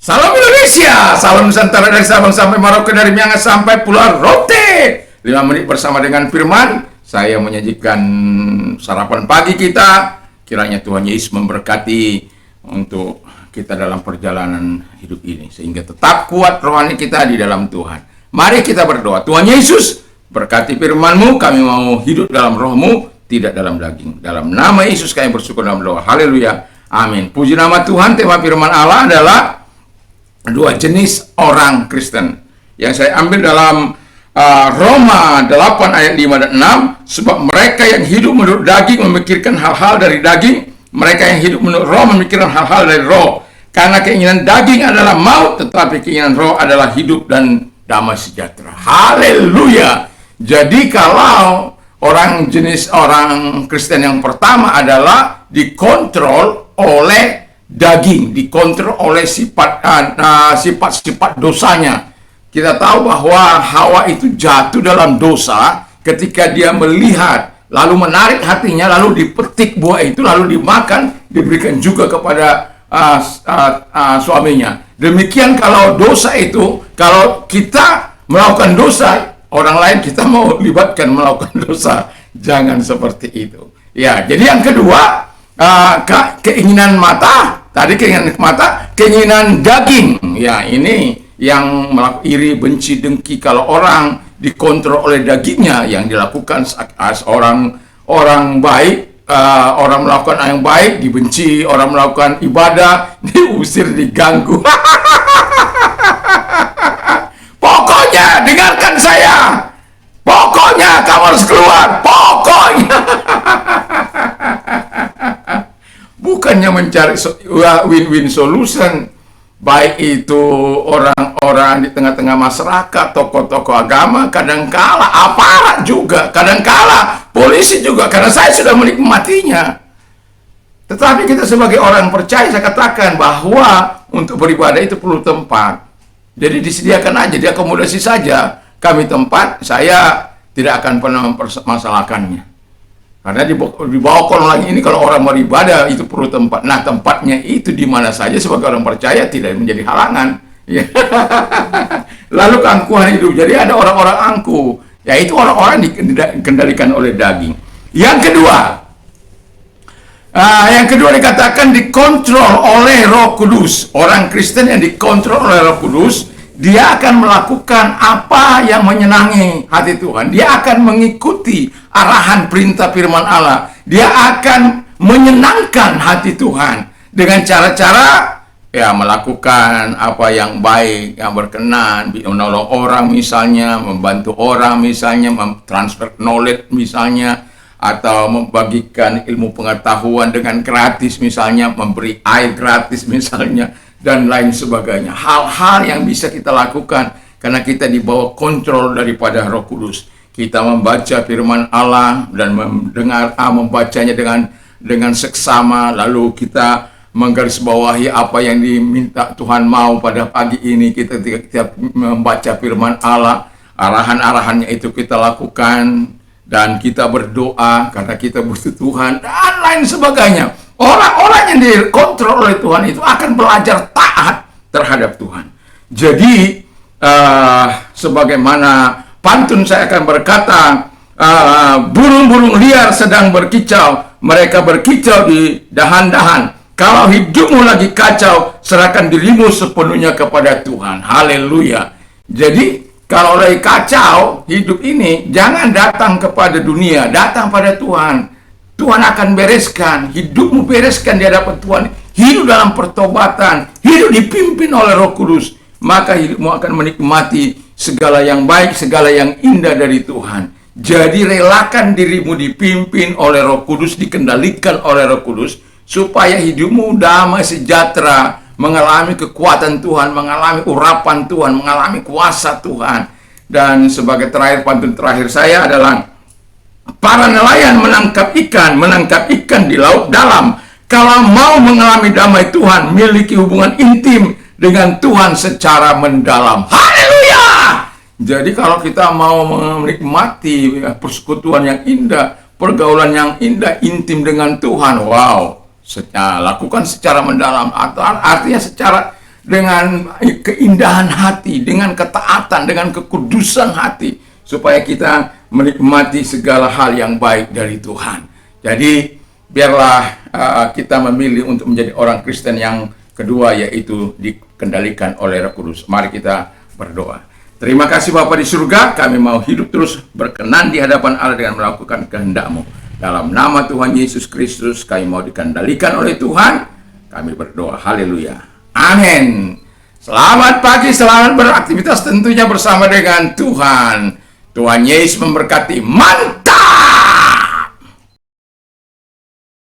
Salam Indonesia, salam Nusantara dari Sabang sampai Merauke, dari Miangas sampai Pulau Rote. 5 menit bersama dengan firman, saya menyajikan sarapan pagi kita. Kiranya Tuhan Yesus memberkati untuk kita dalam perjalanan hidup ini, sehingga tetap kuat rohani kita di dalam Tuhan. Mari kita berdoa. Tuhan Yesus, berkati firman-Mu, kami mau hidup dalam roh-Mu, tidak dalam daging. Dalam nama Yesus kami bersyukur dalam doa. Haleluya. Amin. Puji nama Tuhan. Tema firman Allah adalah dua jenis orang Kristen yang saya ambil dalam Roma 8 ayat 5 dan 6. Sebab mereka yang hidup menurut daging memikirkan hal-hal dari daging, mereka yang hidup menurut roh memikirkan hal-hal dari roh. Karena keinginan daging adalah maut, tetapi keinginan roh adalah hidup dan damai sejahtera. Haleluya. Jadi kalau jenis orang Kristen yang pertama adalah dikontrol oleh daging, dikontrol oleh sifat-sifat dosanya. Kita tahu bahwa Hawa itu jatuh dalam dosa ketika dia melihat, lalu menarik hatinya, lalu dipetik buah itu, lalu dimakan, diberikan juga kepada suaminya. Demikian kalau dosa itu, kalau kita melakukan dosa, orang lain kita mau libatkan melakukan dosa. Jangan seperti itu. Ya, jadi yang kedua, keinginan mata. Tadi keinginan mata, keinginan daging. Ya, ini yang iri, benci, dengki. Kalau orang dikontrol oleh dagingnya, yang dilakukan orang baik, orang melakukan yang baik dibenci, orang melakukan ibadah diusir, diganggu. Pokoknya dengarkan saya. Pokoknya kamu harus keluar. Pokoknya. Bukannya mencari win-win solution, baik itu orang-orang di tengah-tengah masyarakat, tokoh-tokoh agama, kadangkala aparat juga, kadangkala polisi juga, karena saya sudah menikmatinya. Tetapi kita sebagai orang percaya, saya katakan bahwa untuk beribadah itu perlu tempat. Jadi disediakan aja, diakomodasi saja. Kami tempat, saya tidak akan pernah mempermasalahkannya. Karena di bawah kolong ini kalau orang beribadah itu perlu tempat. Nah, tempatnya itu di mana saja sebagai orang percaya tidak menjadi halangan. Ya. Lalu keangkuhan hidup. Jadi ada orang-orang angkuh, yaitu orang-orang dikendalikan oleh daging. Yang kedua dikatakan dikontrol oleh Roh Kudus. Orang Kristen yang dikontrol oleh Roh Kudus, dia akan melakukan apa yang menyenangi hati Tuhan. Dia akan mengikuti arahan perintah firman Allah. Dia akan menyenangkan hati Tuhan dengan cara-cara melakukan apa yang baik, yang berkenan, menolong orang misalnya, membantu orang misalnya, transfer knowledge misalnya, atau membagikan ilmu pengetahuan dengan gratis misalnya, memberi air gratis misalnya, dan lain sebagainya. Hal-hal yang bisa kita lakukan karena kita dibawa kontrol daripada Roh Kudus. Kita membaca firman Allah dan membacanya dengan seksama, lalu kita menggarisbawahi apa yang diminta Tuhan mau pada pagi ini. Kita membaca firman Allah, arahan-arahannya itu kita lakukan, dan kita berdoa karena kita butuh Tuhan, dan lain sebagainya. Orang-orang yang dikontrol oleh Tuhan itu akan belajar taat terhadap Tuhan. Jadi, sebagaimana pantun saya akan berkata, burung-burung liar sedang berkicau, mereka berkicau di dahan-dahan. Kalau hidupmu lagi kacau, serahkan dirimu sepenuhnya kepada Tuhan. Haleluya. Jadi, kalau lagi kacau hidup ini, jangan datang kepada dunia, datang pada Tuhan. Tuhan akan bereskan, hidupmu bereskan di hadapan Tuhan. Hidup dalam pertobatan, hidup dipimpin oleh Roh Kudus, maka hidupmu akan menikmati segala yang baik, segala yang indah dari Tuhan. Jadi relakan dirimu dipimpin oleh Roh Kudus, dikendalikan oleh Roh Kudus, supaya hidupmu damai sejahtera, mengalami kekuatan Tuhan, mengalami urapan Tuhan, mengalami kuasa Tuhan. Dan sebagai pantun terakhir saya adalah, para nelayan menangkap ikan di laut dalam. Kalau mau mengalami damai Tuhan, miliki hubungan intim dengan Tuhan secara mendalam. Haleluya! Jadi kalau kita mau menikmati persekutuan yang indah, pergaulan yang indah, intim dengan Tuhan, wow, lakukan secara mendalam, atau artinya secara dengan keindahan hati, dengan ketaatan, dengan kekudusan hati, supaya kita menikmati segala hal yang baik dari Tuhan. Jadi biarlah kita memilih untuk menjadi orang Kristen yang kedua, yaitu dikendalikan oleh Roh Kudus. Mari kita berdoa. Terima kasih Bapa di surga, kami mau hidup terus berkenan di hadapan Allah dengan melakukan kehendak-Mu. Dalam nama Tuhan Yesus Kristus, kami mau dikendalikan oleh Tuhan. Kami berdoa, haleluya, amin. Selamat pagi, selamat beraktivitas tentunya bersama dengan Tuhan. Tuhan Yesus memberkati.